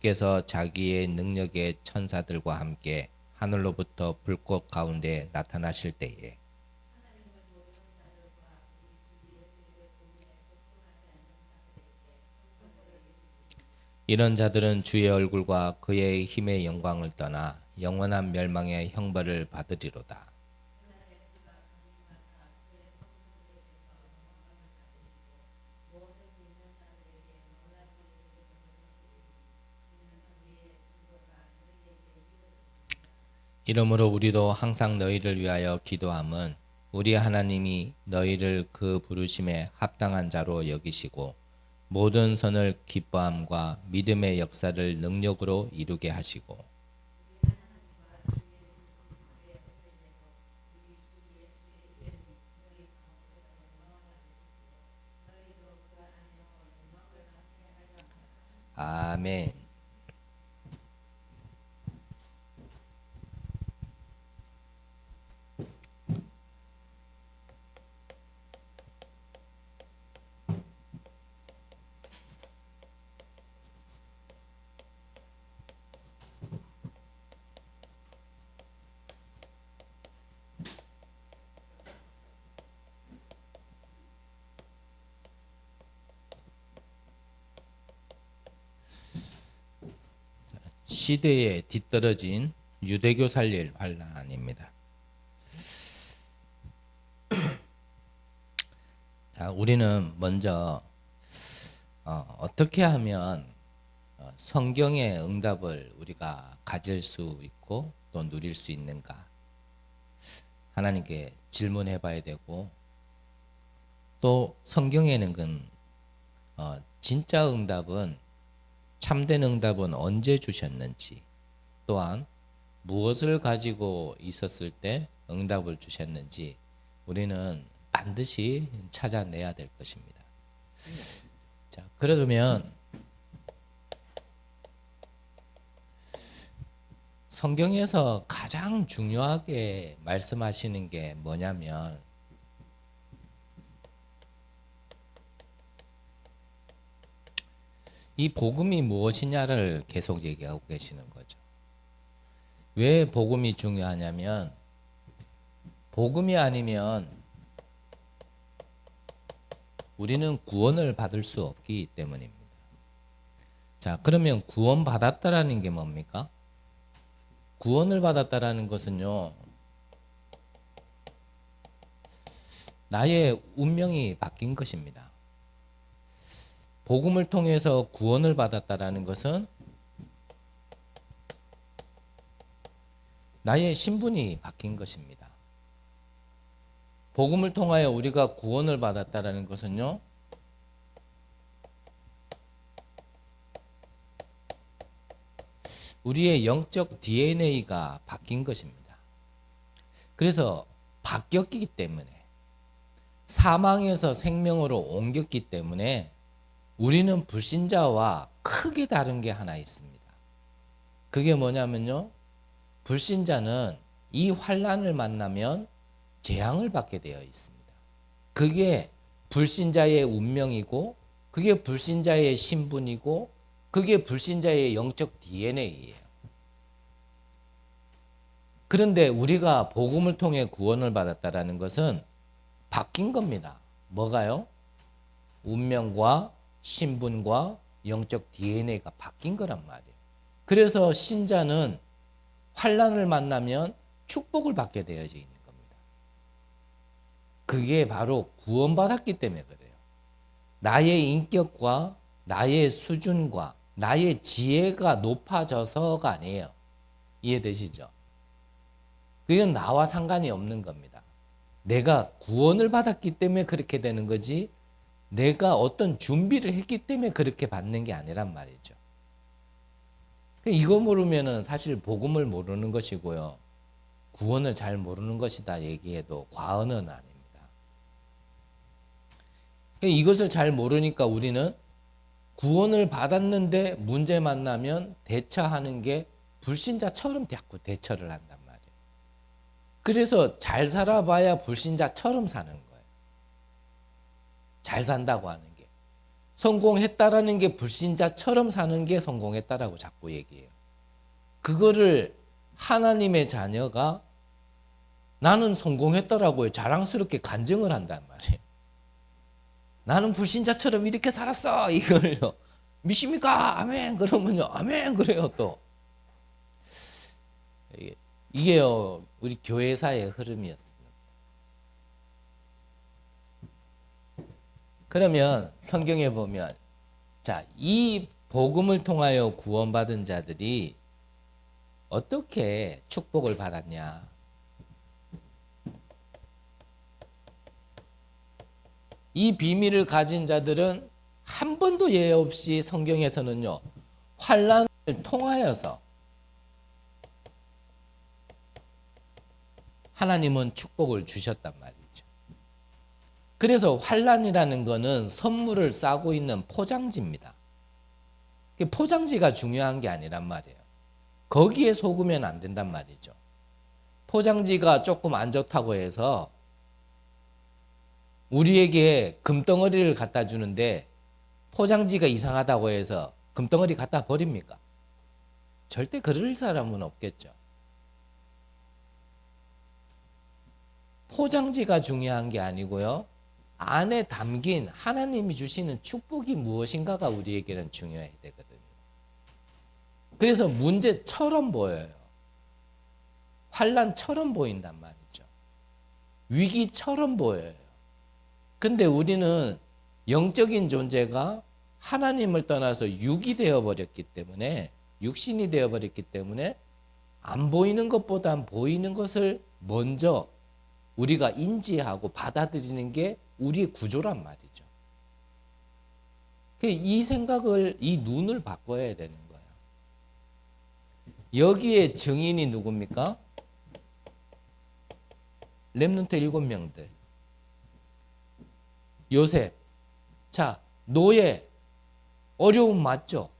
주께서 자기의 능력의 천사들과 함께 하늘로부터 불꽃 가운데 나타나실 때에 이런 자들은 주의 얼굴과 그의 힘의 영광을 떠나 영원한 멸망의 형벌을 받으리로다. 이러므로 우리도 항상 너희를 위하여 기도함은 우리 하나님이 너희를 그 부르심에 합당한 자로 여기시고 모든 선을 기뻐함과 믿음의 역사를 능력으로 이루게 하시고 아멘. 시대에 뒤떨어진 유대교 살릴 환란입니다. 자, 우리는 먼저 어떻게 하면 성경의 응답을 우리가 가질 수 있고 또 누릴 수 있는가 하나님께 질문해 봐야 되고 또 성경에는 진짜 응답은 참된 응답은 언제 주셨는지 또한 무엇을 가지고 있었을 때 응답을 주셨는지 우리는 반드시 찾아내야 될 것입니다. 자, 그러면 성경에서 가장 중요하게 말씀하시는 게 뭐냐면 이 복음이 무엇이냐를 계속 얘기하고 계시는 거죠. 왜 복음이 중요하냐면 복음이 아니면 우리는 구원을 받을 수 없기 때문입니다. 자, 그러면 구원 받았다라는 게 뭡니까? 구원을 받았다라는 것은요, 나의 운명이 바뀐 것입니다. 복음을 통해서 구원을 받았다라는 것은 나의 신분이 바뀐 것입니다. 복음을 통하여 우리가 구원을 받았다라는 것은요, 우리의 영적 DNA가 바뀐 것입니다. 그래서 바뀌었기 때문에 사망에서 생명으로 옮겼기 때문에 우리는 불신자와 크게 다른 게 하나 있습니다. 그게 뭐냐면요, 불신자는 이 환난을 만나면 재앙을 받게 되어 있습니다. 그게 불신자의 운명이고 그게 불신자의 신분이고 그게 불신자의 영적 DNA예요. 그런데 우리가 복음을 통해 구원을 받았다라는 것은 바뀐 겁니다. 뭐가요? 운명과 신분과 영적 DNA가 바뀐 거란 말이에요. 그래서 신자는 환난을 만나면 축복을 받게 되어져 있는 겁니다. 그게 바로 구원받았기 때문에 그래요. 나의 인격과 나의 수준과 나의 지혜가 높아져서가 아니에요. 이해되시죠? 그건 나와 상관이 없는 겁니다. 내가 구원을 받았기 때문에 그렇게 되는 거지 내가 어떤 준비를 했기 때문에 그렇게 받는 게 아니란 말이죠. 이거 모르면은 사실 복음을 모르는 것이고요. 구원을 잘 모르는 것이다 얘기해도 과언은 아닙니다. 이것을 잘 모르니까 우리는 구원을 받았는데 문제 만나면 대처하는 게 불신자처럼 자꾸 대처를 한단 말이에요. 그래서 잘 살아봐야 불신자처럼 사는 거예요. 잘 산다고 하는 게. 성공했다라는 게 불신자처럼 사는 게 성공했다라고 자꾸 얘기해요. 그거를 하나님의 자녀가 나는 성공했다라고 자랑스럽게 간증을 한단 말이에요. 나는 불신자처럼 이렇게 살았어. 이걸요. 믿습니까? 아멘. 그러면요. 아멘. 그래요 또. 이게요. 우리 교회사의 흐름이었습니다. 그러면 성경에 보면 자, 이 복음을 통하여 구원받은 자들이 어떻게 축복을 받았냐? 이 비밀을 가진 자들은 한 번도 예외 없이 성경에서는요, 환난을 통하여서 하나님은 축복을 주셨단 말이죠. 그래서 환난이라는 거는 선물을 싸고 있는 포장지입니다. 포장지가 중요한 게 아니란 말이에요. 거기에 속으면 안 된단 말이죠. 포장지가 조금 안 좋다고 해서 우리에게 금덩어리를 갖다 주는데 포장지가 이상하다고 해서 금덩어리 갖다 버립니까? 절대 그럴 사람은 없겠죠. 포장지가 중요한 게 아니고요. 안에 담긴 하나님이 주시는 축복이 무엇인가가 우리에게는 중요해야 되거든요. 그래서 문제처럼 보여요. 환난처럼 보인단 말이죠. 위기처럼 보여요. 근데 우리는 영적인 존재가 하나님을 떠나서 육이 되어버렸기 때문에, 육신이 되어버렸기 때문에 안 보이는 것보단 보이는 것을 먼저 우리가 인지하고 받아들이는 게 우리의 구조란 말이죠. 이 생각을, 이 눈을 바꿔야 되는 거예요. 여기에 증인이 누굽니까? 렘넌트 7명들. 요셉. 자, 노예. 어려움 맞죠?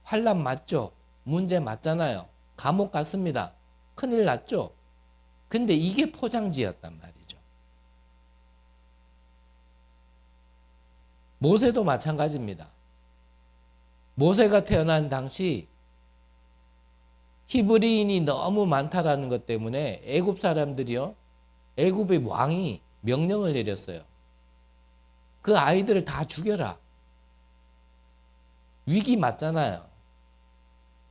환난 맞죠? 문제 맞잖아요. 감옥 갔습니다. 큰일 났죠? 근데 이게 포장지였단 말이죠. 모세도 마찬가지입니다. 모세가 태어난 당시 히브리인이 너무 많다라는 것 때문에 애굽 사람들이요, 애굽의 왕이 명령을 내렸어요. 그 아이들을 다 죽여라. 위기 맞잖아요.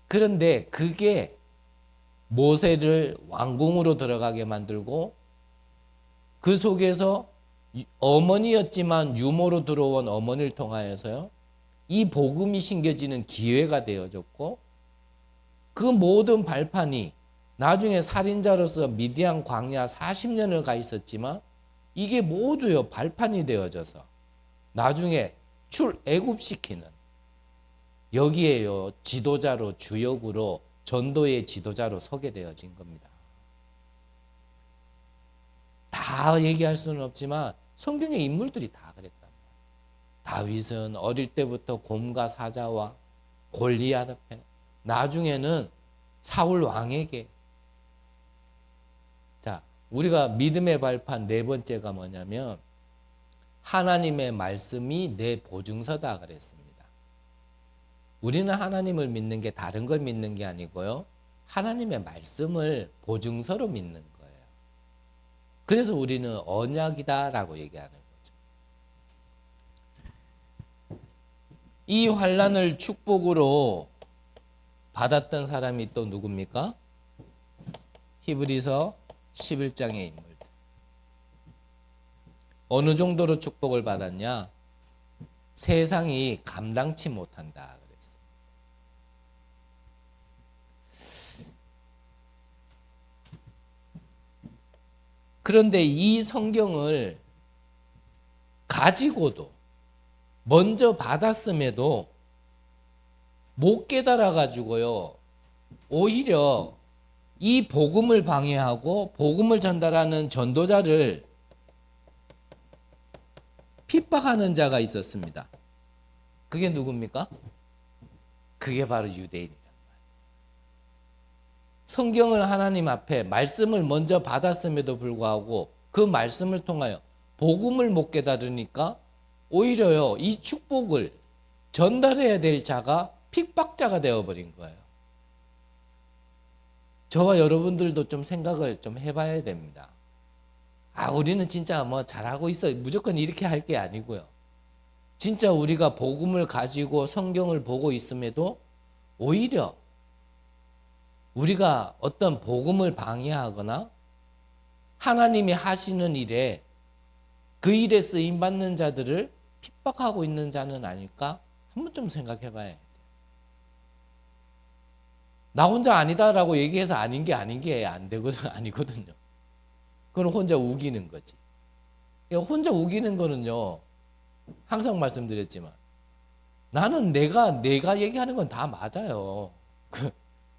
그런데 그게 모세를 왕궁으로 들어가게 만들고 그 속에서 어머니였지만 유모로 들어온 어머니를 통하여서요, 이 복음이 심겨지는 기회가 되어졌고, 그 모든 발판이 나중에 살인자로서 미디안 광야 40년을 가 있었지만 이게 모두요 발판이 되어져서 나중에 출애굽시키는, 여기에요 지도자로, 주역으로, 전도의 지도자로 서게 되어진 겁니다. 다 얘기할 수는 없지만 성경의 인물들이 다 그랬단 말이에요. 다윗은 어릴 때부터 곰과 사자와 골리앗 앞에, 나중에는 사울 왕에게. 자, 우리가 믿음의 발판 네 번째가 뭐냐면 하나님의 말씀이 내 보증서다 그랬습니다. 우리는 하나님을 믿는 게 다른 걸 믿는 게 아니고요, 하나님의 말씀을 보증서로 믿는 거예요. 그래서 우리는 언약이다라고 얘기하는 거죠. 이 환난을 축복으로 받았던 사람이 또 누굽니까? 히브리서 11장의 인물들. 어느 정도로 축복을 받았냐? 세상이 감당치 못한다 그랬어요. 그런데 이 성경을 가지고도, 먼저 받았음에도 못 깨달아 가지고요, 오히려 이 복음을 방해하고 복음을 전달하는 전도자를 핍박하는 자가 있었습니다. 그게 누굽니까? 그게 바로 유대인이란 말이에요. 성경을 하나님 앞에 말씀을 먼저 받았음에도 불구하고 그 말씀을 통하여 복음을 못 깨달으니까 오히려요 이 축복을 전달해야 될 자가 핍박자가 되어버린 거예요. 저와 여러분들도 좀 생각을 좀 해봐야 됩니다. 우리는 진짜 뭐 잘하고 있어. 무조건 이렇게 할 게 아니고요. 진짜 우리가 복음을 가지고 성경을 보고 있음에도 오히려 우리가 어떤 복음을 방해하거나 하나님이 하시는 일에 그 일에 쓰임받는 자들을 핍박하고 있는 자는 아닐까? 한번 좀 생각해 봐야 돼요. 나 혼자 아니다라고 얘기해서 아닌 게 안 되거든, 아니거든요. 그건 혼자 우기는 거지. 혼자 우기는 거는요, 항상 말씀드렸지만, 나는 내가 얘기하는 건 다 맞아요.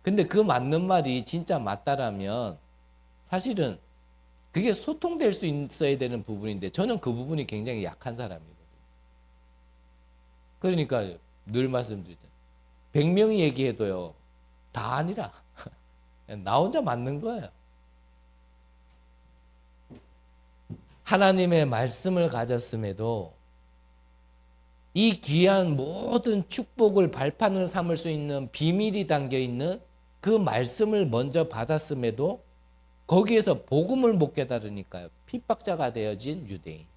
근데 그 맞는 말이 진짜 맞다라면, 사실은 그게 소통될 수 있어야 되는 부분인데, 저는 그 부분이 굉장히 약한 사람이거든요. 그러니까 늘 말씀드리잖아요. 100명이 얘기해도요, 다 아니라. 나 혼자 맞는 거예요. 하나님의 말씀을 가졌음에도 이 귀한 모든 축복을 발판을 삼을 수 있는 비밀이 담겨 있는 그 말씀을 먼저 받았음에도 거기에서 복음을 못 깨달으니까요. 핍박자가 되어진 유대인.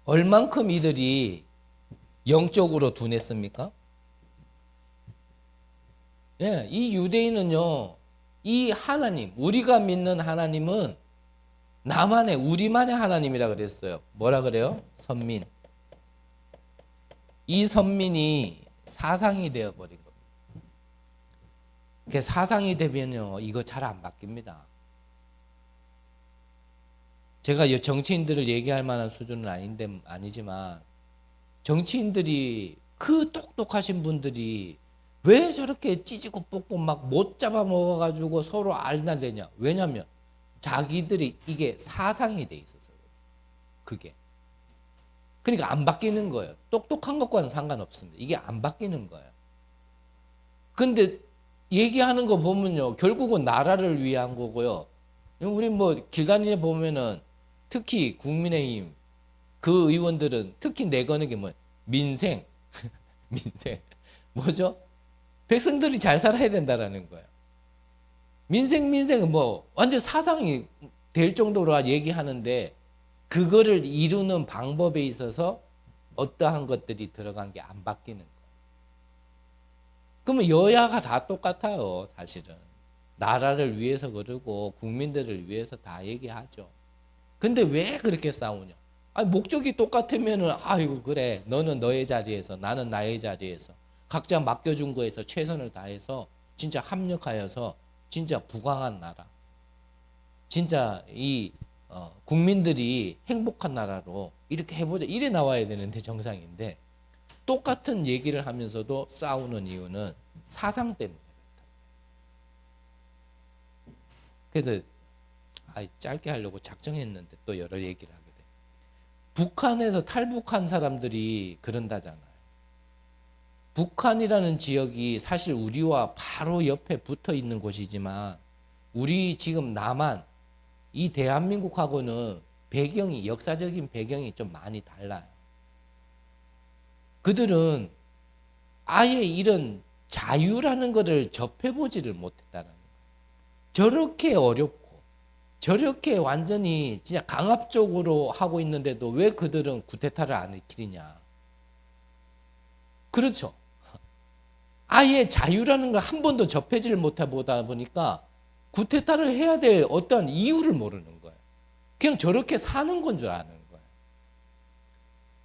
얼만큼 이들이 영적으로 둔했습니까? 예, 이 유대인은요, 이 하나님, 우리가 믿는 하나님은 나만의, 우리만의 하나님이라 그랬어요. 뭐라 그래요? 선민. 이 선민이 사상이 되어버린 겁니다. 이렇게 사상이 되면요, 이거 잘 안 바뀝니다. 제가 정치인들을 얘기할 만한 수준은 아니지만, 정치인들이 그 똑똑하신 분들이 왜 저렇게 찌지고 뽑고 막 못 잡아먹어가지고 서로 알나대냐? 왜냐면 자기들이 이게 사상이 돼 있어서 그게. 그러니까 안 바뀌는 거예요. 똑똑한 것과는 상관없습니다. 이게 안 바뀌는 거예요. 근데 얘기하는 거 보면요, 결국은 나라를 위한 거고요. 우리 뭐 길 다니에 보면은 특히 국민의힘 그 의원들은 특히 내거는 게 뭐 민생, 민생 뭐죠? 백성들이 잘 살아야 된다라는 거예요. 민생은 뭐 완전 사상이 될 정도로 얘기하는데 그거를 이루는 방법에 있어서 어떠한 것들이 들어간 게 안 바뀌는 거예요. 그러면 여야가 다 똑같아요, 사실은. 나라를 위해서 그러고 국민들을 위해서 다 얘기하죠. 근데 왜 그렇게 싸우냐? 목적이 똑같으면은 아이고 그래, 너는 너의 자리에서 나는 나의 자리에서 각자 맡겨준 거에서 최선을 다해서 진짜 합력하여서 진짜 부강한 나라, 진짜 이 국민들이 행복한 나라로 이렇게 해보자, 이래 나와야 되는데 정상인데 똑같은 얘기를 하면서도 싸우는 이유는 사상 때문에. 그래서 짧게 하려고 작정했는데 또 여러 얘기를 하게 돼. 북한에서 탈북한 사람들이 그런다잖아요. 북한이라는 지역이 사실 우리와 바로 옆에 붙어 있는 곳이지만 우리 지금 남한, 이 대한민국하고는 배경이, 역사적인 배경이 좀 많이 달라요. 그들은 아예 이런 자유라는 것을 접해보지를 못했다는 거예요. 저렇게 어렵고 저렇게 완전히 진짜 강압적으로 하고 있는데도 왜 그들은 쿠데타를 안 일으키냐? 그렇죠. 아예 자유라는 걸 한 번도 접해지를 못해 보다 보니까 쿠데타를 해야 될 어떤 이유를 모르는 거예요. 그냥 저렇게 사는 건 줄 아는 거예요.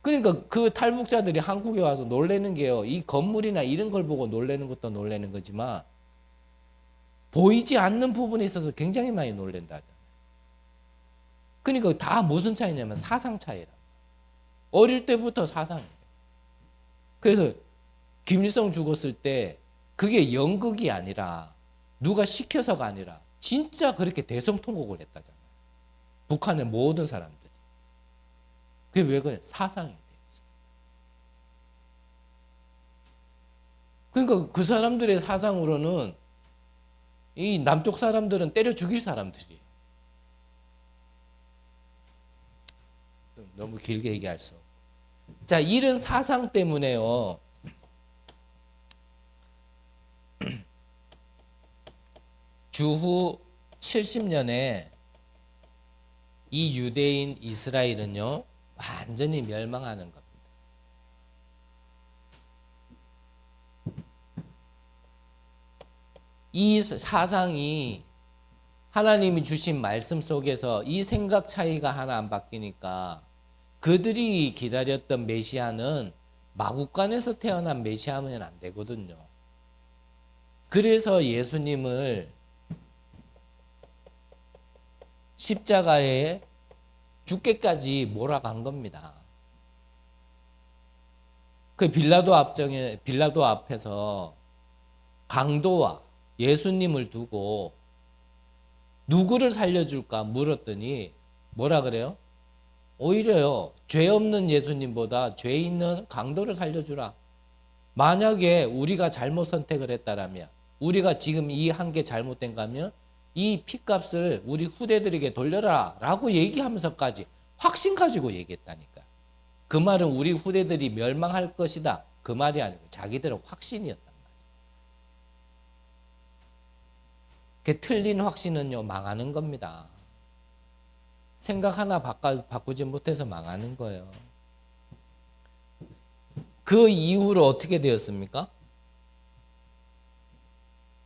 그러니까 그 탈북자들이 한국에 와서 놀라는 게요. 이 건물이나 이런 걸 보고 놀라는 것도 놀라는 거지만 보이지 않는 부분에 있어서 굉장히 많이 놀란다죠. 그러니까 다 무슨 차이냐면 사상 차이라. 어릴 때부터 사상이에요. 그래서 김일성 죽었을 때 그게 연극이 아니라 누가 시켜서가 아니라 진짜 그렇게 대성통곡을 했다잖아요. 북한의 모든 사람들이. 그게 왜 그래? 사상이 돼. 그러니까 그 사람들의 사상으로는 이 남쪽 사람들은 때려 죽일 사람들이에요. 너무 길게 얘기할 수 없고. 자, 이런 사상 때문에요. 주후 70년에 이 유대인 이스라엘은요, 완전히 멸망하는 겁니다. 이 사상이 하나님이 주신 말씀 속에서 이 생각 차이가 하나 안 바뀌니까 그들이 기다렸던 메시아는 마국간에서 태어난 메시아면 안 되거든요. 그래서 예수님을 십자가에 죽게까지 몰아간 겁니다. 그 빌라도 앞에서 강도와 예수님을 두고 누구를 살려줄까 물었더니 뭐라 그래요? 오히려요, 죄 없는 예수님보다 죄 있는 강도를 살려주라. 만약에 우리가 잘못 선택을 했다라면, 우리가 지금 이 한 게 잘못된 거면 이 핏값을 우리 후대들에게 돌려라 라고 얘기하면서까지 확신 가지고 얘기했다니까. 그 말은 우리 후대들이 멸망할 것이다, 그 말이 아니고 자기들의 확신이었단 말이에요. 그 틀린 확신은요, 망하는 겁니다. 생각 하나 바꾸지 못해서 망하는 거예요. 그 이후로 어떻게 되었습니까?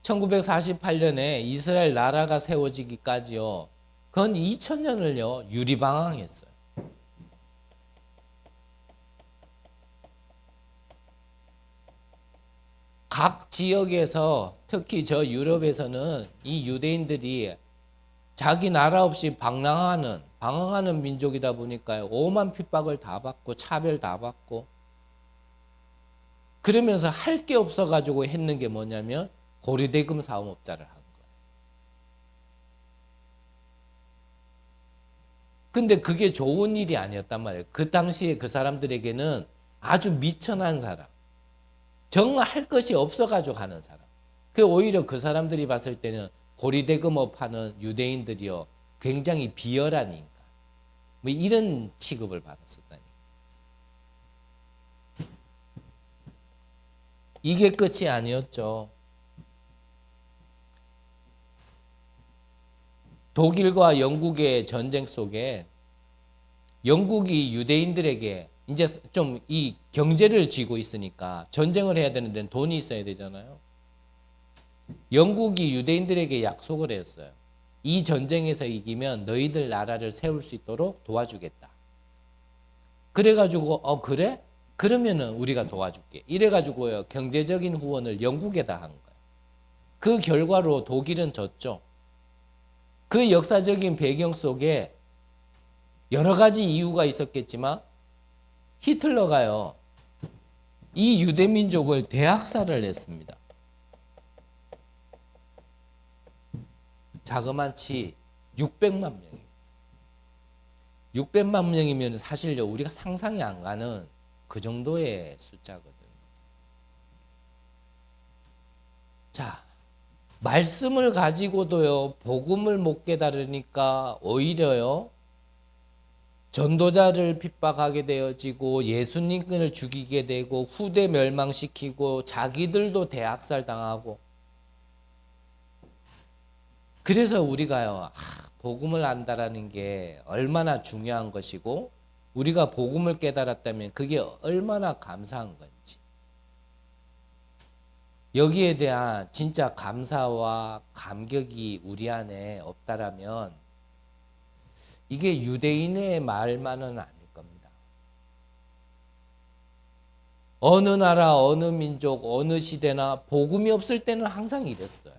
1948년에 이스라엘 나라가 세워지기까지요, 건 2000년을요 유리방황했어요. 각 지역에서, 특히 저 유럽에서는 이 유대인들이 자기 나라 없이 방황하는 민족이다 보니까요, 오만 핍박을 다 받고 차별 다 받고, 그러면서 할 게 없어가지고 했는 게 뭐냐면 고리대금 사업업자를 한 거예요. 근데 그게 좋은 일이 아니었단 말이에요. 그 당시에 그 사람들에게는 아주 미천한 사람, 정말 할 것이 없어가지고 하는 사람. 그 오히려 그 사람들이 봤을 때는 고리대금업 하는 유대인들이요, 굉장히 비열한 인간, 뭐 이런 취급을 받았었다니. 이게 끝이 아니었죠. 독일과 영국의 전쟁 속에 영국이 유대인들에게 이제 좀 이 경제를 쥐고 있으니까 전쟁을 해야 되는 데는 돈이 있어야 되잖아요. 영국이 유대인들에게 약속을 했어요. 이 전쟁에서 이기면 너희들 나라를 세울 수 있도록 도와주겠다. 그래가지고 그래? 그러면은 우리가 도와줄게. 이래가지고요, 경제적인 후원을 영국에다 한 거예요. 그 결과로 독일은 졌죠. 그 역사적인 배경 속에 여러 가지 이유가 있었겠지만 히틀러가요, 이 유대민족을 대학살을 했습니다. 자그마치 600만 명이에요. 600만 명이면 사실요, 우리가 상상이 안 가는 그 정도의 숫자거든요. 자, 말씀을 가지고도요, 복음을 못 깨달으니까 오히려요, 전도자를 핍박하게 되어지고 예수님을 죽이게 되고 후대 멸망시키고 자기들도 대학살 당하고. 그래서 우리가요, 복음을 안다라는 게 얼마나 중요한 것이고 우리가 복음을 깨달았다면 그게 얼마나 감사한 건지, 여기에 대한 진짜 감사와 감격이 우리 안에 없다라면 이게 유대인의 말만은 아닐 겁니다. 어느 나라, 어느 민족, 어느 시대나 복음이 없을 때는 항상 이랬어요.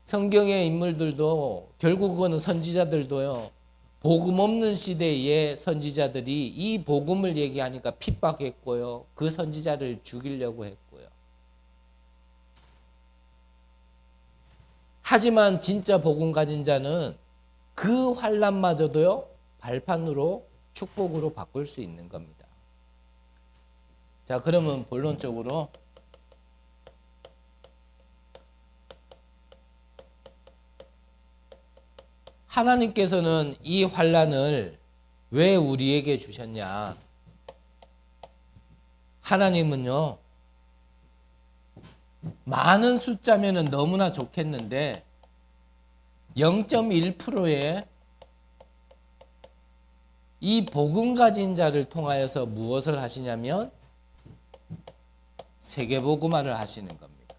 성경의 인물들도 결국은 선지자들도요, 복음 없는 시대의 선지자들이 이 복음을 얘기하니까 핍박했고요, 그 선지자를 죽이려고 했고요. 하지만 진짜 복음 가진 자는 그 환난마저도요, 발판으로 축복으로 바꿀 수 있는 겁니다. 자, 그러면 본론적으로 하나님께서는 이 환난을 왜 우리에게 주셨냐? 하나님은요, 많은 숫자면은 너무나 좋겠는데 0.1%의 이 복음 가진 자를 통하여서 무엇을 하시냐면 세계복음화를 하시는 겁니다.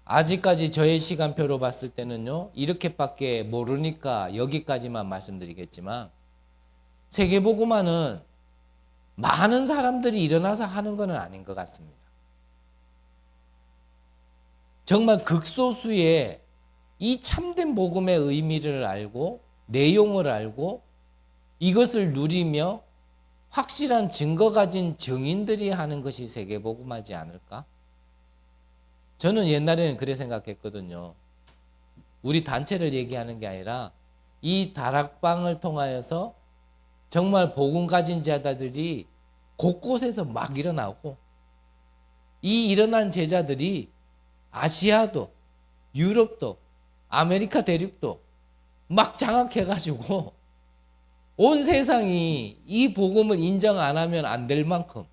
아직까지 저의 시간표로 봤을 때는요, 이렇게밖에 모르니까 여기까지만 말씀드리겠지만 세계복음화는 많은 사람들이 일어나서 하는 것은 아닌 것 같습니다. 정말 극소수의 이 참된 복음의 의미를 알고 내용을 알고 이것을 누리며 확실한 증거 가진 증인들이 하는 것이 세계복음화지 않을까? 저는 옛날에는 그래 생각했거든요. 우리 단체를 얘기하는 게 아니라 이 다락방을 통하여서 정말 복음 가진 자들이 곳곳에서 막 일어나고 이 일어난 제자들이 아시아도 유럽도 아메리카 대륙도 막 장악해가지고 온 세상이 이 복음을 인정 안 하면 안 될 만큼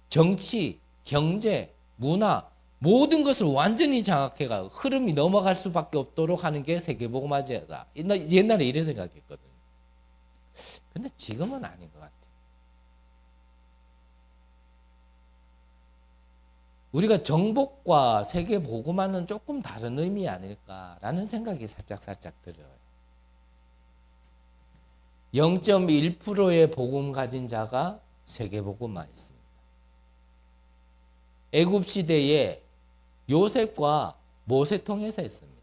정치, 경제, 문화 모든 것을 완전히 장악해가 흐름이 넘어갈 수밖에 없도록 하는 게 세계복음화제다. 옛날에 이래 생각했거든요. 근데 지금은 아닌 것 같아요. 우리가 정복과 세계복음화는 조금 다른 의미 아닐까라는 생각이 살짝 들어요. 0.1%의 복음 가진 자가 세계복음화 있습니다. 애굽 시대에 요셉과 모세 통해서 했습니다.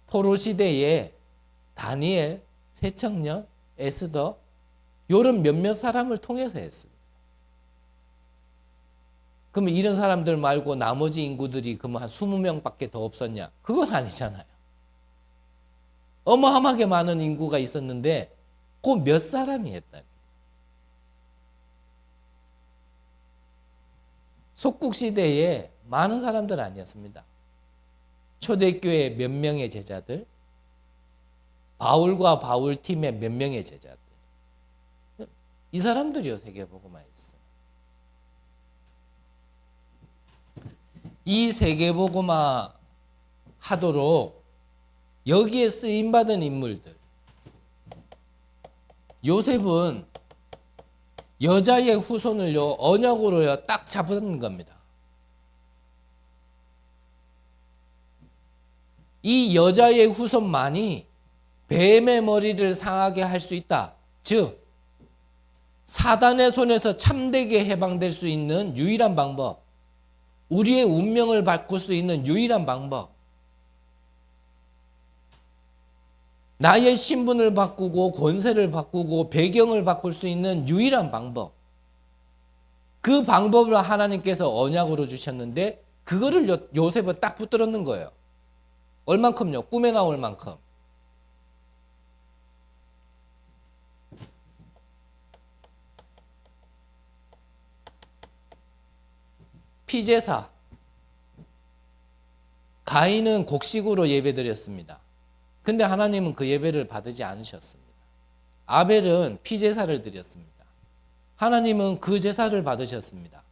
포로 시대에 다니엘, 새청년, 에스더 이런 몇몇 사람을 통해서 했습니다. 그러면 이런 사람들 말고 나머지 인구들이 그러면 한 20명밖에 더 없었냐? 그건 아니잖아요. 어마어마하게 많은 인구가 있었는데 그 몇 사람이 했다. 속국시대에 많은 사람들 아니었습니다. 초대교회 몇 명의 제자들, 바울과 바울 팀의 몇 명의 제자들. 이 사람들이요, 세계복음화에 있어요. 이 세계복음화 하도록 여기에 쓰임받은 인물들. 요셉은 여자의 후손을요, 언약으로요, 딱 잡은 겁니다. 이 여자의 후손만이 뱀의 머리를 상하게 할 수 있다. 즉, 사단의 손에서 참되게 해방될 수 있는 유일한 방법. 우리의 운명을 바꿀 수 있는 유일한 방법. 나의 신분을 바꾸고 권세를 바꾸고 배경을 바꿀 수 있는 유일한 방법. 그 방법을 하나님께서 언약으로 주셨는데 그거를 요셉은 딱 붙들었는 거예요. 얼만큼요? 꿈에 나올 만큼. 피제사. 가인은 곡식으로 예배드렸습니다. 근데 하나님은 그 예배를 받지 않으셨습니다. 아벨은 피제사를 드렸습니다. 하나님은 그 제사를 받으셨습니다.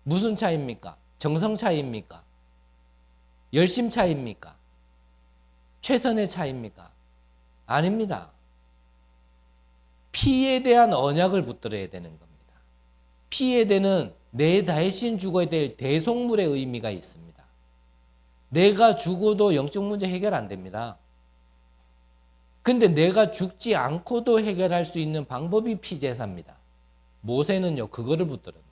무슨 차이입니까? 정성 차이입니까? 열심 차이입니까? 최선의 차이입니까? 아닙니다. 피에 대한 언약을 붙들어야 되는 겁니다. 피에 대는 내 대신 죽어야 될 대속물의 의미가 있습니다. 내가 죽어도 영적 문제 해결 안 됩니다. 근데 내가 죽지 않고도 해결할 수 있는 방법이 피제사입니다. 모세는요, 그거를 붙들었는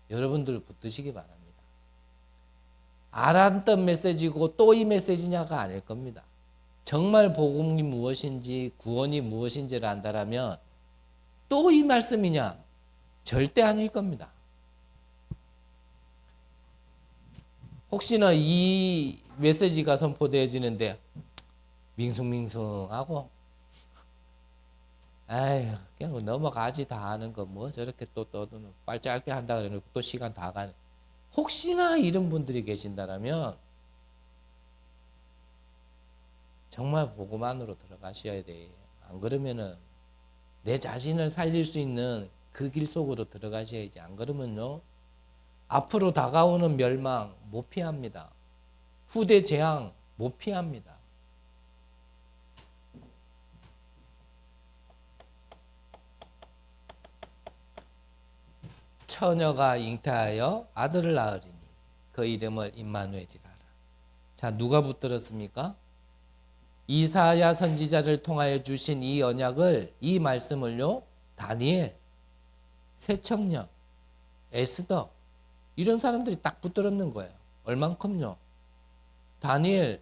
거예요. 여러분들 붙드시기 바랍니다. 알았던 메시지고 또 이 메시지냐가 아닐 겁니다. 정말 복음이 무엇인지 구원이 무엇인지를 안다라면 또 이 말씀이냐? 절대 아닐 겁니다. 혹시나 이 메시지가 선포되어지는데 밍숭밍숭하고 아휴 그냥 넘어가지 다 하는 거 뭐 저렇게 또 빨리 짧게 한다 그러면 또 시간 다 가네. 혹시나 이런 분들이 계신다면 정말 복음안으로 들어가셔야 돼. 안 그러면은 내 자신을 살릴 수 있는 그 길 속으로 들어가셔야지. 안 그러면요, 앞으로 다가오는 멸망 못 피합니다. 후대 재앙 못 피합니다. 처녀가 잉태하여 아들을 낳으리니 그 이름을 임마누엘이라 하라. 자, 누가 붙들었습니까? 이사야 선지자를 통하여 주신 이 언약을, 이 말씀을요, 다니엘, 새청년, 에스더 이런 사람들이 딱 붙들었는 거예요. 얼만큼요? 다니엘,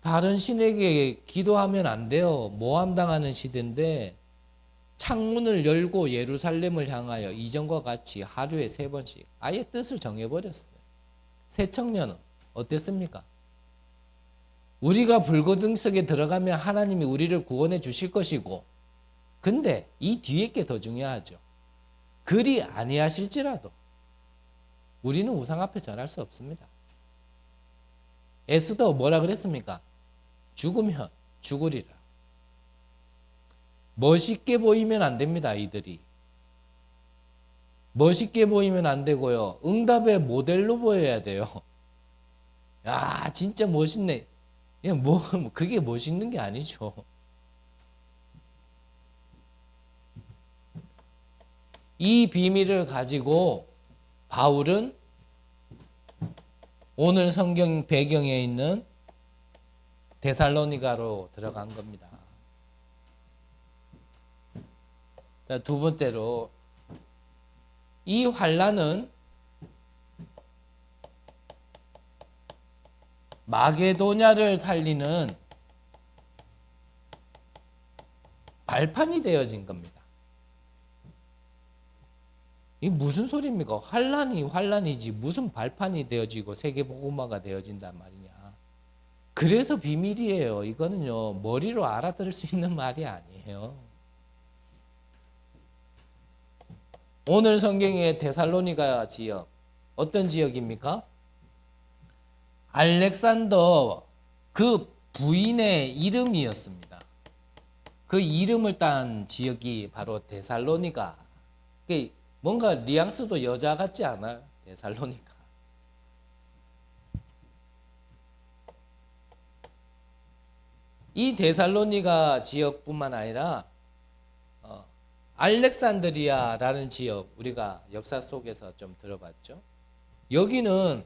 다른 신에게 기도하면 안 돼요. 모함당하는 시대인데 창문을 열고 예루살렘을 향하여 이전과 같이 하루에 3번씩 아예 뜻을 정해버렸어요. 새청년은 어땠습니까? 우리가 불거등석에 들어가면 하나님이 우리를 구원해 주실 것이고, 근데 이 뒤에 게 더 중요하죠. 그리 아니하실지라도 우리는 우상 앞에 절할 수 없습니다. 에스더 뭐라 그랬습니까? 죽으면 죽으리라. 멋있게 보이면 안 됩니다. 이들이 멋있게 보이면 안 되고요, 응답의 모델로 보여야 돼요. 야, 진짜 멋있네. 그게 멋있는 게 아니죠. 이 비밀을 가지고 바울은 오늘 성경 배경에 있는 데살로니가로 들어간 겁니다. 자, 두 번째로, 이 환란은 마게도냐를 살리는 발판이 되어진 겁니다. 이게 무슨 소리입니까? 환란이 환란이지 무슨 발판이 되어지고 세계복음화가 되어진단 말이냐. 그래서 비밀이에요. 이거는요, 머리로 알아들을 수 있는 말이 아니에요. 오늘 성경의 데살로니가 지역, 어떤 지역입니까? 알렉산더 그 부인의 이름이었습니다. 그 이름을 딴 지역이 바로 데살로니가. 뭔가 뉘앙스도 여자 같지 않아요? 데살로니가. 이 데살로니가 지역뿐만 아니라 알렉산드리아라는 지역, 우리가 역사 속에서 좀 들어봤죠. 여기는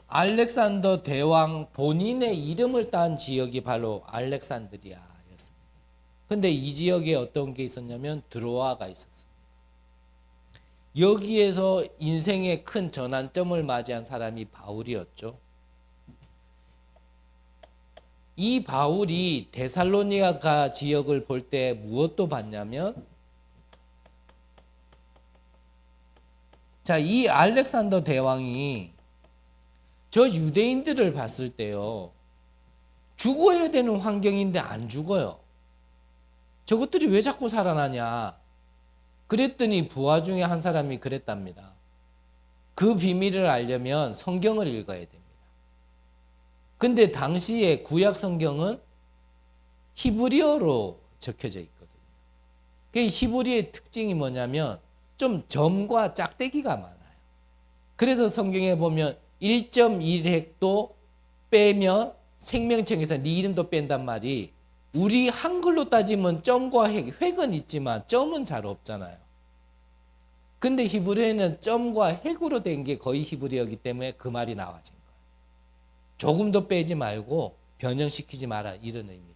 알렉산더 대왕 본인의 이름을 딴 지역이 바로 알렉산드리아였습니다. 근데 이 지역에 어떤 게 있었냐면 드로아가 있었습니다. 여기에서 인생의 큰 전환점을 맞이한 사람이 바울이었죠. 이 바울이 데살로니가 지역을 볼 때 무엇도 봤냐면, 자, 이 알렉산더 대왕이 저 유대인들을 봤을 때요, 죽어야 되는 환경인데 안 죽어요. 저것들이 왜 자꾸 살아나냐. 그랬더니 부하 중에 한 사람이 그랬답니다. 그 비밀을 알려면 성경을 읽어야 됩니다. 근데 당시에 구약 성경은 히브리어로 적혀져 있거든요. 그 히브리어의 특징이 뭐냐면 좀 점과 짝대기가 많아요. 그래서 성경에 보면 1.1획도 빼면 생명책에서 네 이름도 뺀단 말이, 우리 한글로 따지면 점과 획은 있지만 점은 잘 없잖아요. 근데 히브리어에는 점과 획으로 된 게 거의 히브리어이기 때문에 그 말이 나와진 거예요. 조금도 빼지 말고 변형시키지 마라, 이런 의미로.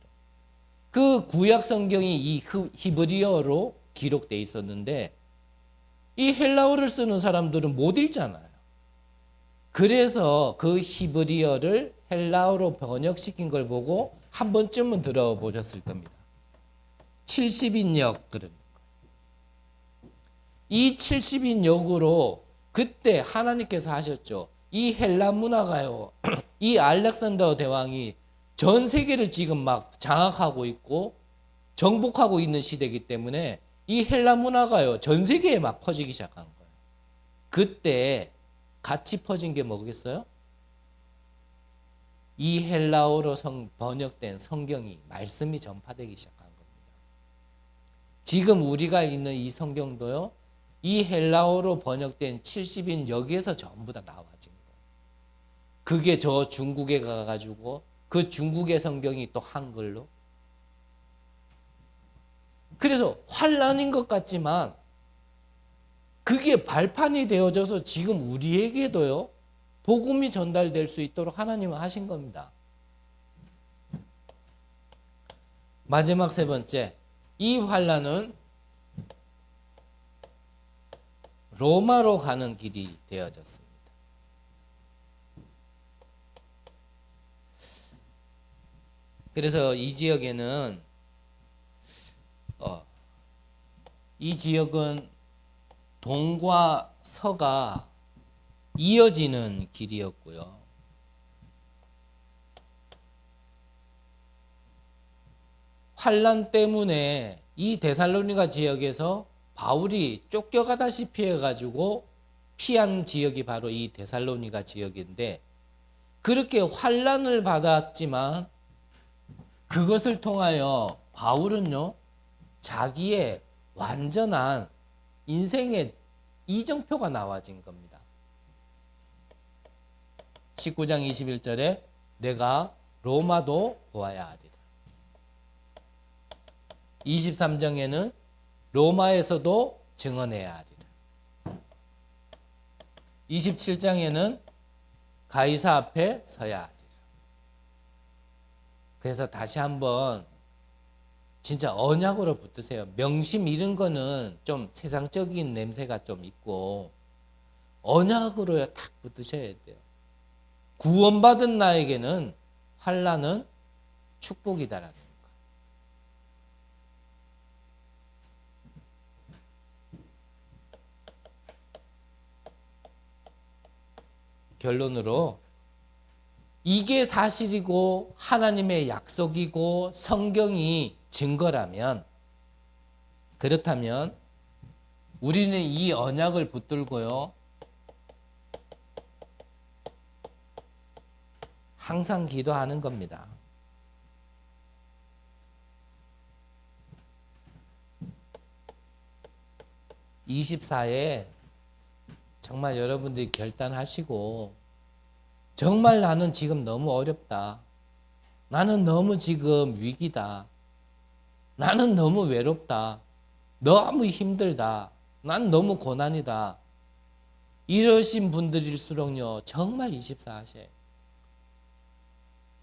그 구약 성경이 이 히브리어로 기록되어 있었는데 이 헬라어를 쓰는 사람들은 못 읽잖아요. 그래서 그 히브리어를 헬라어로 번역시킨 걸 보고 한 번쯤은 들어보셨을 겁니다. 70인역 그럽니다. 이 70인역으로 그때 하나님께서 하셨죠. 이 헬라 문화가요, 이 알렉산더 대왕이 전 세계를 지금 막 장악하고 있고 정복하고 있는 시대이기 때문에 이 헬라 문화가요 전 세계에 막 퍼지기 시작한 거예요. 그때 같이 퍼진 게 뭐겠어요? 이 헬라어로 번역된 성경이 말씀이 전파되기 시작한 겁니다. 지금 우리가 읽는 이 성경도요. 이 헬라어로 번역된 70인 여기에서 전부 다 나와진 거예요. 그게 저 중국에 가가지고 그 중국의 성경이 또 한글로. 그래서 환란인 것 같지만 그게 발판이 되어져서 지금 우리에게도요. 복음이 전달될 수 있도록 하나님은 하신 겁니다. 마지막 세 번째, 이 환란은 로마로 가는 길이 되어졌습니다. 그래서 이 지역에는 이 지역은 동과 서가 이어지는 길이었고요. 환란 때문에 이 데살로니가 지역에서 바울이 쫓겨가다시피 해가지고 피한 지역이 바로 이 데살로니가 지역인데 그렇게 환란을 받았지만 그것을 통하여 바울은요 자기의 완전한 인생의 이정표가 나와진 겁니다. 19장 21절에 내가 로마도 보아야 하리라. 23장에는 로마에서도 증언해야 하리라. 27장에는 가이사 앞에 서야 하리라. 그래서 다시 한번 진짜 언약으로 붙드세요. 명심 이런 거는 좀 세상적인 냄새가 좀 있고 언약으로 탁 붙드셔야 돼요. 구원받은 나에게는 환난은 축복이다라는 거. 결론으로 이게 사실이고 하나님의 약속이고 성경이 증거라면 그렇다면 우리는 이 언약을 붙들고요. 항상 기도하는 겁니다. (24에) 정말 여러분들이 결단하시고 정말 나는 지금 너무 어렵다. 나는 너무 지금 위기다. 나는 너무 외롭다. 너무 힘들다. 난 너무 고난이다. 이러신 분들일수록요. 정말 24하셔요.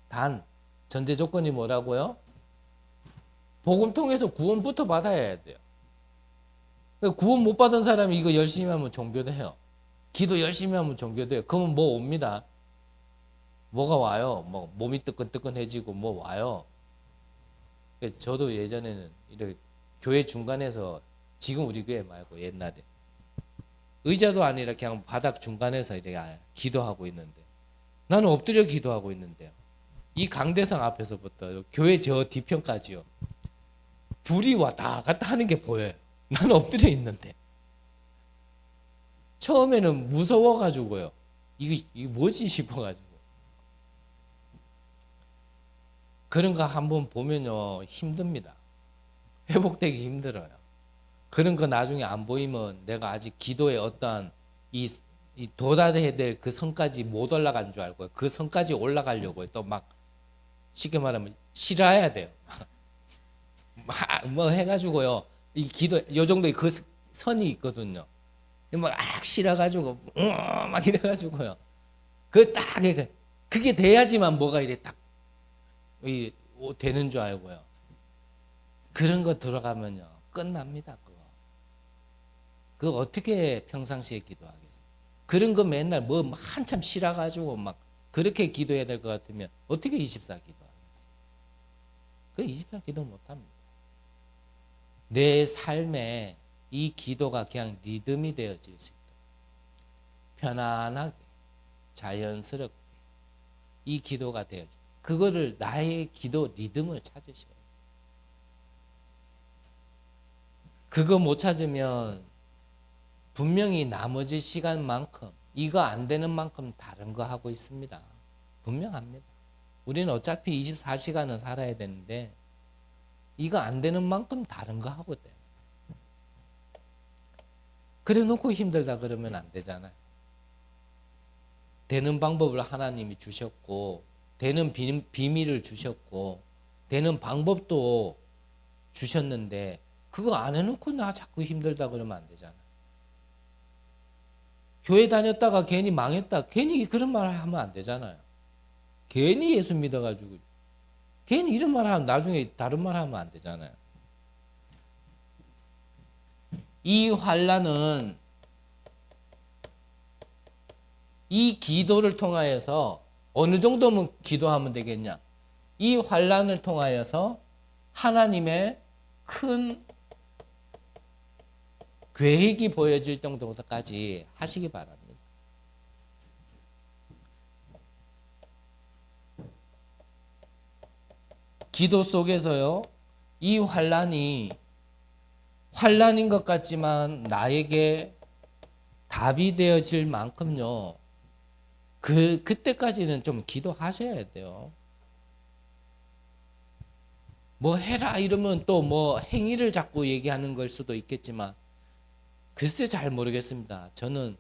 단 전제 조건이 뭐라고요? 복음 통해서 구원부터 받아야 돼요. 구원 못 받은 사람이 이거 열심히 하면 종교도 해요. 기도 열심히 하면 종교도 해요. 그러면 뭐 옵니다. 뭐가 와요? 뭐 몸이 뜨끈뜨끈해지고 뭐 와요. 그래서 저도 예전에는 이렇게 교회 중간에서 지금 우리 교회 말고 옛날에 의자도 아니라 그냥 바닥 중간에서 이렇게 기도하고 있는데 나는 엎드려 기도하고 있는데요. 이 강대상 앞에서부터 교회 저 뒤편까지요. 불이 왔다 갔다 하는 게 보여요. 나는 엎드려 있는데. 처음에는 무서워가지고요. 이게 뭐지 싶어가지고. 그런 거 한번 보면요. 힘듭니다. 회복되기 힘들어요. 그런 거 나중에 안 보이면 내가 아직 기도에 어떠한 이 도달해야 될 그 선까지 못 올라간 줄 알고요. 그 선까지 올라가려고 또 막 쉽게 말하면 실어야 돼요. 뭐 해가지고요. 이 기도 요 정도의 그 선이 있거든요. 막 실어가지고 막 이래가지고요. 그 딱 그게 돼야지만 뭐가 이래 딱 되는 줄 알고요. 그런 거 들어가면요 끝납니다. 그거 어떻게 평상시에 기도하겠어요? 그런 거 맨날 뭐 한참 실어가지고 막 그렇게 기도해야 될 것 같으면 어떻게 24 기도하겠어요? 그 24 기도 못합니다. 내 삶에 이 기도가 그냥 리듬이 되어질 수 있도록 편안하게 자연스럽게 이 기도가 되어져. 그거를 나의 기도 리듬을 찾으셔야 돼요. 그거 못 찾으면 분명히 나머지 시간만큼 이거 안 되는 만큼 다른 거 하고 있습니다. 분명합니다. 우리는 어차피 24시간은 살아야 되는데 이거 안 되는 만큼 다른 거 하고 돼. 그래 놓고 힘들다 그러면 안 되잖아요. 되는 방법을 하나님이 주셨고, 되는 비밀을 주셨고, 되는 방법도 주셨는데 그거 안 해놓고 나 자꾸 힘들다 그러면 안 되잖아요. 교회 다녔다가 괜히 망했다, 괜히 그런 말 하면 안 되잖아요. 괜히 예수 믿어가지고 괜히 이런 말 하면 나중에 다른 말 하면 안 되잖아요. 이 환난은 이 기도를 통하여서 어느 정도면 기도하면 되겠냐? 이 환난을 통하여서 하나님의 큰 계획이 보여질 정도까지 하시기 바랍니다. 기도 속에서요, 이 환난이 환난인 것 같지만 나에게 답이 되어질 만큼요, 그때까지는 좀 기도하셔야 돼요. 뭐 해라 이러면 또 뭐 행위를 자꾸 얘기하는 걸 수도 있겠지만, 글쎄 잘 모르겠습니다. 저는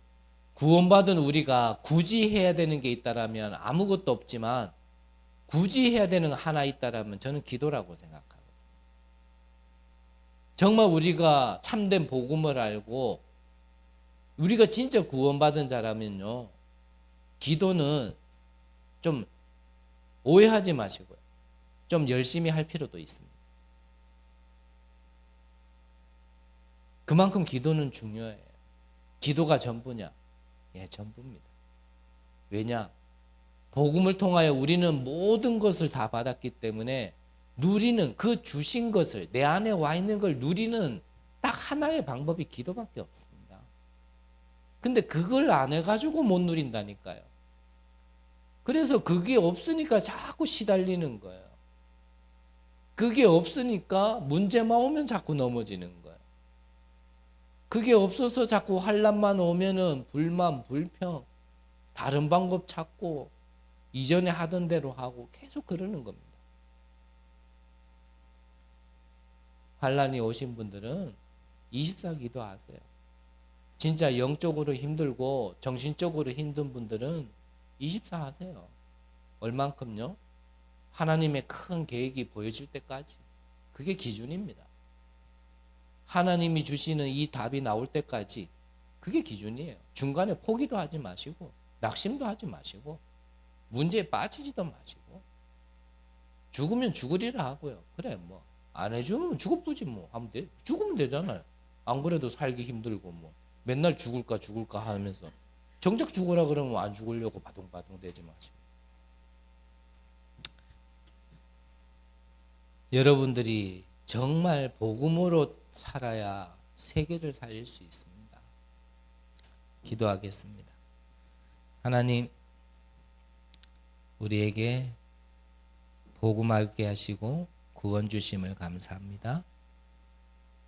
구원받은 우리가 굳이 해야 되는 게 있다라면 아무것도 없지만, 굳이 해야 되는 거 하나 있다라면 저는 기도라고 생각합니다. 정말 우리가 참된 복음을 알고 우리가 진짜 구원받은 자라면요, 기도는 좀 오해하지 마시고요, 좀 열심히 할 필요도 있습니다. 그만큼 기도는 중요해요. 기도가 전부냐? 예, 전부입니다. 왜냐? 복음을 통하여 우리는 모든 것을 다 받았기 때문에 누리는, 그 주신 것을, 내 안에 와 있는 걸 누리는 딱 하나의 방법이 기도밖에 없습니다. 근데 그걸 안 해가지고 못 누린다니까요. 그래서 그게 없으니까 자꾸 시달리는 거예요. 그게 없으니까 문제만 오면 자꾸 넘어지는 거예요. 그게 없어서 자꾸 환난만 오면은 불만, 불평, 다른 방법 찾고 이전에 하던 대로 하고 계속 그러는 겁니다. 환난이 오신 분들은 24 기도하세요. 진짜 영적으로 힘들고 정신적으로 힘든 분들은 24 하세요. 얼만큼요? 하나님의 큰 계획이 보여질 때까지. 그게 기준입니다. 하나님이 주시는 이 답이 나올 때까지. 그게 기준이에요. 중간에 포기도 하지 마시고 낙심도 하지 마시고 문제에 빠지지도 마시고, 죽으면 죽으리라 하고요. 그래 뭐 안 해주면 죽어보지 뭐 하면 돼. 죽으면 되잖아요. 안 그래도 살기 힘들고 뭐 맨날 죽을까 하면서 정작 죽으라 그러면 안 죽으려고 바둥바둥 대지 마시고. 여러분들이 정말 복음으로 살아야 세계를 살릴 수 있습니다. 기도하겠습니다. 하나님, 우리에게 복음 알게 하시고 구원 주심을 감사합니다.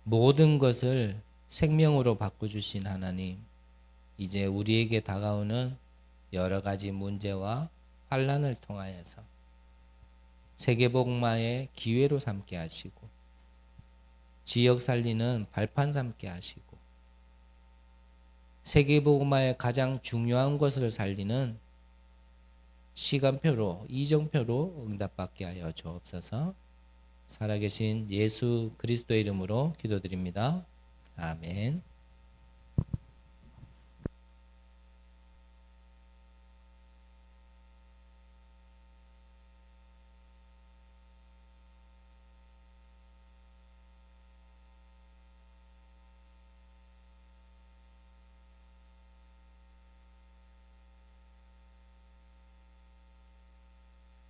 모든 것을 생명으로 바꿔주신 하나님, 이제 우리에게 다가오는 여러 가지 문제와 환난을 통하여서 세계복음화의 기회로 삼게 하시고 지역 살리는 발판 삼게 하시고 세계복음화의 가장 중요한 것을 살리는 시간표로, 이정표로 응답받게 하여 주옵소서. 살아계신 예수 그리스도의 이름으로 기도드립니다. 아멘.